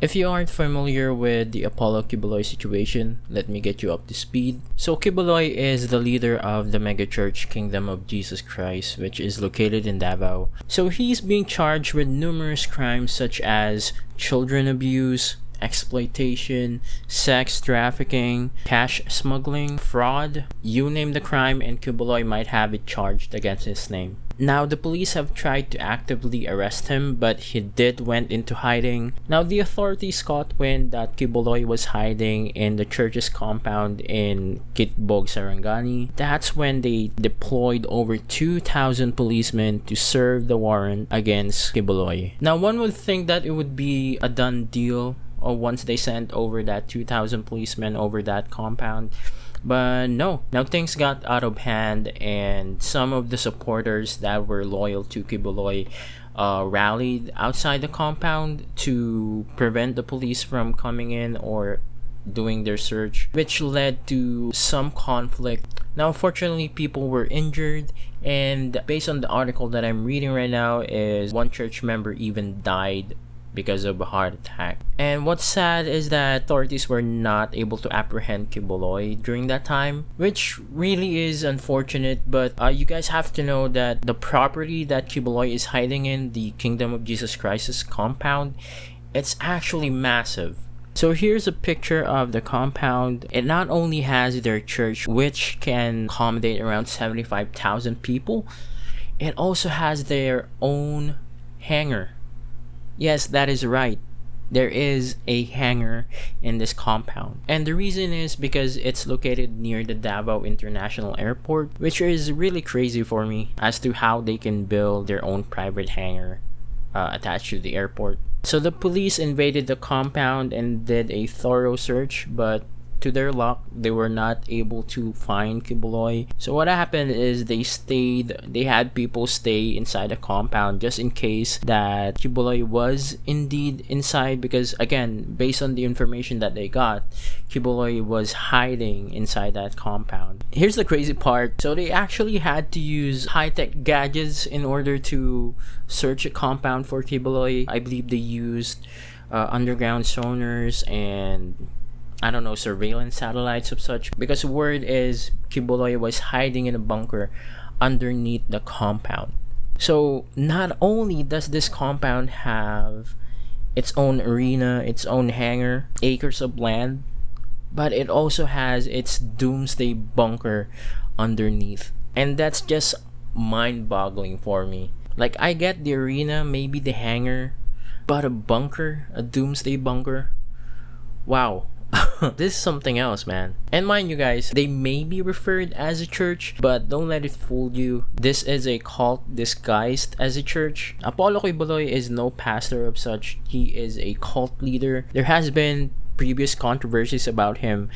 If you aren't familiar with the Apollo Kibuloy situation, let me get you up to speed. So Kibuloy is the leader of the megachurch Kingdom of Jesus Christ, which is located in Davao. So he's being charged with numerous crimes such as children abuse, exploitation, sex trafficking, cash smuggling, fraud. You name the crime and Kibuloy might have it charged against his name. Now, the police have tried to actively arrest him, but he went into hiding. Now, the authorities caught wind that Kibuloy was hiding in the church's compound in Kitbog, Sarangani. That's when they deployed over 2,000 policemen to serve the warrant against Kibuloy. Now, one would think that it would be a done deal or once they sent over that 2,000 policemen over that compound. But no, now things got out of hand, and some of the supporters that were loyal to Kibuloy rallied outside the compound to prevent the police from coming in or doing their search, which led to some conflict. Now, unfortunately, people were injured, and based on the article that I'm reading right now, is one church member even died because of a heart attack. And what's sad is that authorities were not able to apprehend Kibuloy during that time, which really is unfortunate. But you guys have to know that the property that Kibuloy is hiding in, the Kingdom of Jesus Christ's compound, it's actually massive. So here's a picture of the compound. It not only has their church, which can accommodate around 75,000 people, it also has their own hangar. Yes, that is right. There is a hangar in this compound. And the reason is because it's located near the Davao International Airport, which is really crazy for me as to how they can build their own private hangar attached to the airport. So the police invaded the compound and did a thorough search, but to their luck, they were not able to find Kibuloy. So what happened is they had people stay inside the compound just in case that Kibuloy was indeed inside, because again, based on the information that they got, Kibuloy was hiding inside that compound. Here's the crazy part. So they actually had to use high-tech gadgets in order to search a compound for Kibuloy. I believe they used underground sonars and surveillance satellites of such, because word is Kibuloy was hiding in a bunker underneath the compound. So not only does this compound have its own arena, its own hangar, acres of land, but it also has its doomsday bunker underneath. And that's just mind-boggling for me. Like, I get the arena, maybe the hangar, but a bunker, a doomsday bunker? Wow. This is something else, man. And mind you guys, they may be referred as a church, but don't let it fool you. This is a cult disguised as a church. Apollo Kibuloy is no pastor of such. He is a cult leader. There has been previous controversies about him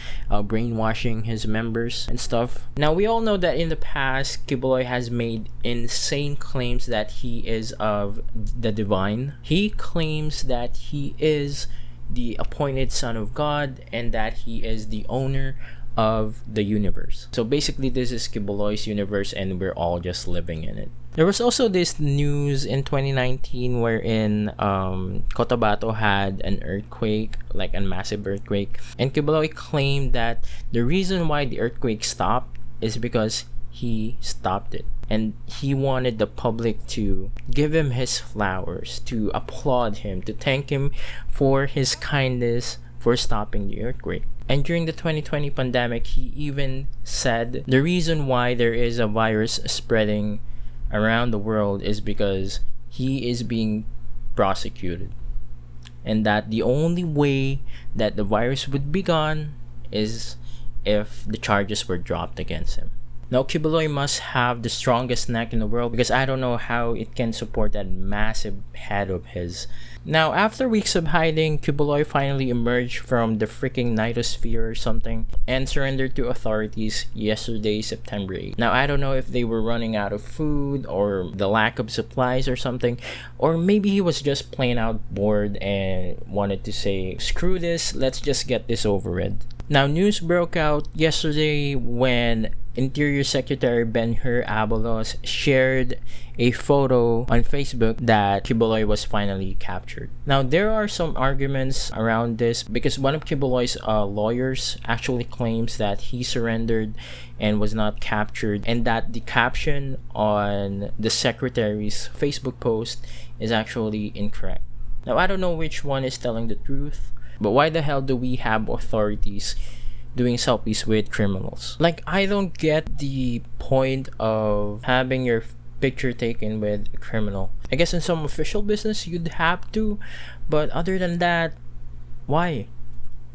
brainwashing his members and stuff. Now, we all know that in the past, Kibuloy has made insane claims that he is of the divine. He claims that he is the appointed son of God and that he is the owner of the universe. So basically, this is Kibuloy's universe and we're all just living in it. There was also this news in 2019 wherein Cotabato had an earthquake, like a massive earthquake, and Kibuloy claimed that the reason why the earthquake stopped is because he stopped it. And he wanted the public to give him his flowers, to applaud him, to thank him for his kindness for stopping the earthquake. And during the 2020 pandemic, he even said the reason why there is a virus spreading around the world is because he is being prosecuted. And that the only way that the virus would be gone is if the charges were dropped against him. Now, Kibuloy must have the strongest neck in the world, because I don't know how it can support that massive head of his. Now, after weeks of hiding, Kibuloy finally emerged from the freaking nightosphere or something and surrendered to authorities yesterday, September 8th. Now, I don't know if they were running out of food or the lack of supplies or something, or maybe he was just plain out bored and wanted to say, screw this, let's just get this over with. Now, news broke out yesterday when Interior Secretary Ben-Hur Abalos shared a photo on Facebook that Kibuloy was finally captured. Now, there are some arguments around this because one of Kibuloy's lawyers actually claims that he surrendered and was not captured, and that the caption on the secretary's Facebook post is actually incorrect. Now, I don't know which one is telling the truth, but why the hell do we have authorities doing selfies with criminals? Like, I don't get the point of having your picture taken with a criminal. I guess in some official business you'd have to, but other than that, why?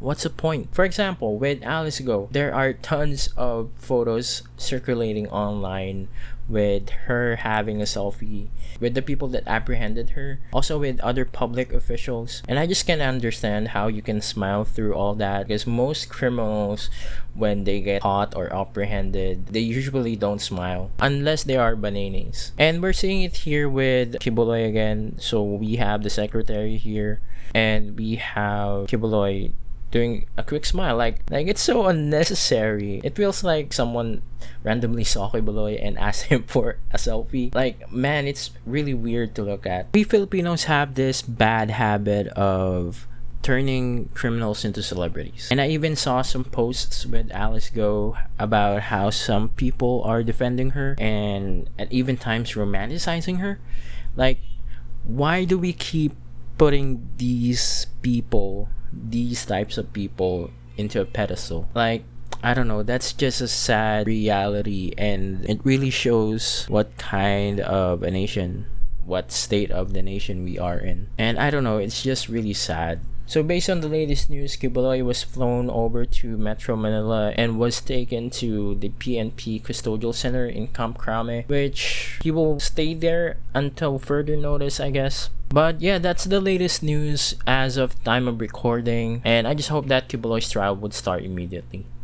What's the point? For example, with Alice Go, there are tons of photos circulating online with her having a selfie with the people that apprehended her, also with other public officials. And I just can't understand how you can smile through all that, because most criminals, when they get caught or apprehended, they usually don't smile unless they are bananas. And we're seeing it here with Kibuloy again. So we have the secretary here, and we have Kibuloy doing a quick smile. Like it's so unnecessary. It feels like someone randomly saw Kibuloy and asked him for a selfie. Like, man, it's really weird to look at. We Filipinos have this bad habit of turning criminals into celebrities. And I even saw some posts with Alice Go about how some people are defending her and at even times romanticizing her. Like, why do we keep putting these types of people into a pedestal? Like, I don't know, that's just a sad reality, and it really shows what kind of a nation, what state of the nation we are in. And I don't know, it's just really sad. So based on the latest news, Kibuloy was flown over to Metro Manila and was taken to the PNP Custodial Center in Camp Crame, which he will stay there until further notice, I guess. But yeah, that's the latest news as of time of recording, and I just hope that Kibuloy's trial would start immediately.